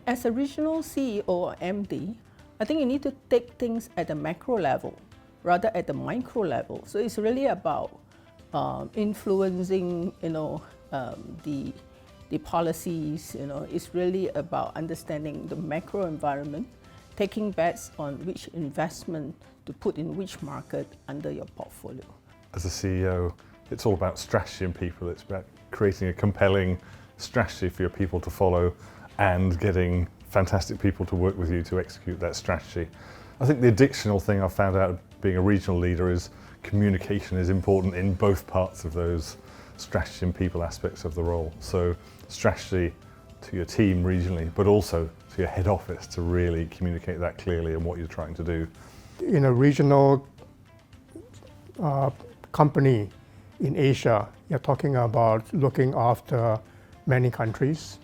As a regional CEO or MD, I think you need to take things at the macro level rather at the micro level. So it's really about influencing, the policies. It's really about understanding the macro environment, taking bets on which investment to put in which market under your portfolio. As a CEO, it's all about strategy and people. It's about creating a compelling strategy for your people to follow and getting fantastic people to work with you to execute that strategy. I think the additional thing I've found out being a regional leader is communication is important in both parts of those strategy and people aspects of the role. So strategy to your team regionally, but also to your head office to really communicate that clearly and what you're trying to do. In a regional company in Asia, you're talking about looking after many countries,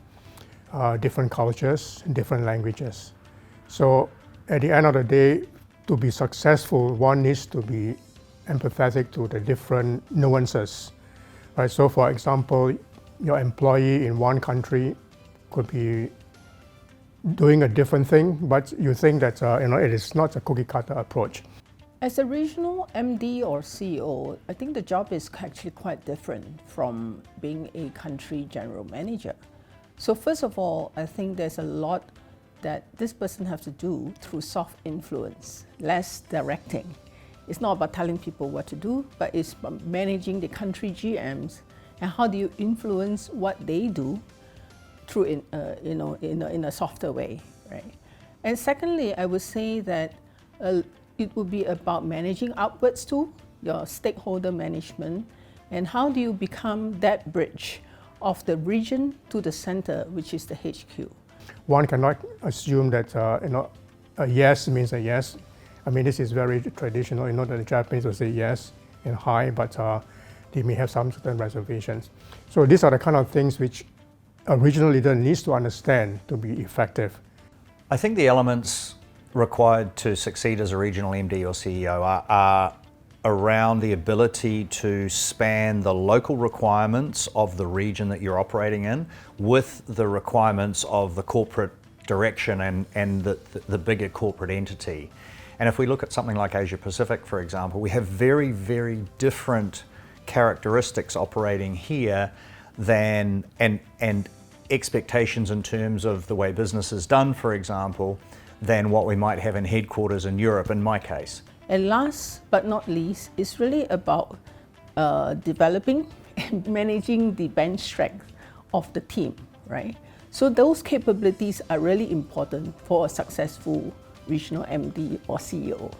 different cultures, different languages. So at the end of the day, to be successful, one needs to be empathetic to the different nuances. Right? So for example, your employee in one country could be doing a different thing, but you think that it is not a cookie-cutter approach. As a regional MD or CEO, I think the job is actually quite different from being a country general manager. So first of all, I think there's a lot that this person has to do through soft influence, less directing. It's not about telling people what to do, but it's about managing the country GMs and how do you influence what they do through in a softer way, right? And secondly, I would say that it would be about managing upwards too, your stakeholder management, and how do you become that bridge of the region to the center, which is the HQ. One cannot assume that a yes means a yes. I mean, this is very traditional. That the Japanese will say yes and hi, but they may have some certain reservations. So these are the kind of things which a regional leader needs to understand to be effective. I think the elements required to succeed as a regional MD or CEO are around the ability to span the local requirements of the region that you're operating in with the requirements of the corporate direction and the bigger corporate entity. And if we look at something like Asia Pacific, for example, we have very, very different characteristics operating here than and expectations in terms of the way business is done, for example, than what we might have in headquarters in Europe, in my case. And last but not least, it's really about developing and managing the bench strength of the team, right? So those capabilities are really important for a successful regional MD or CEO.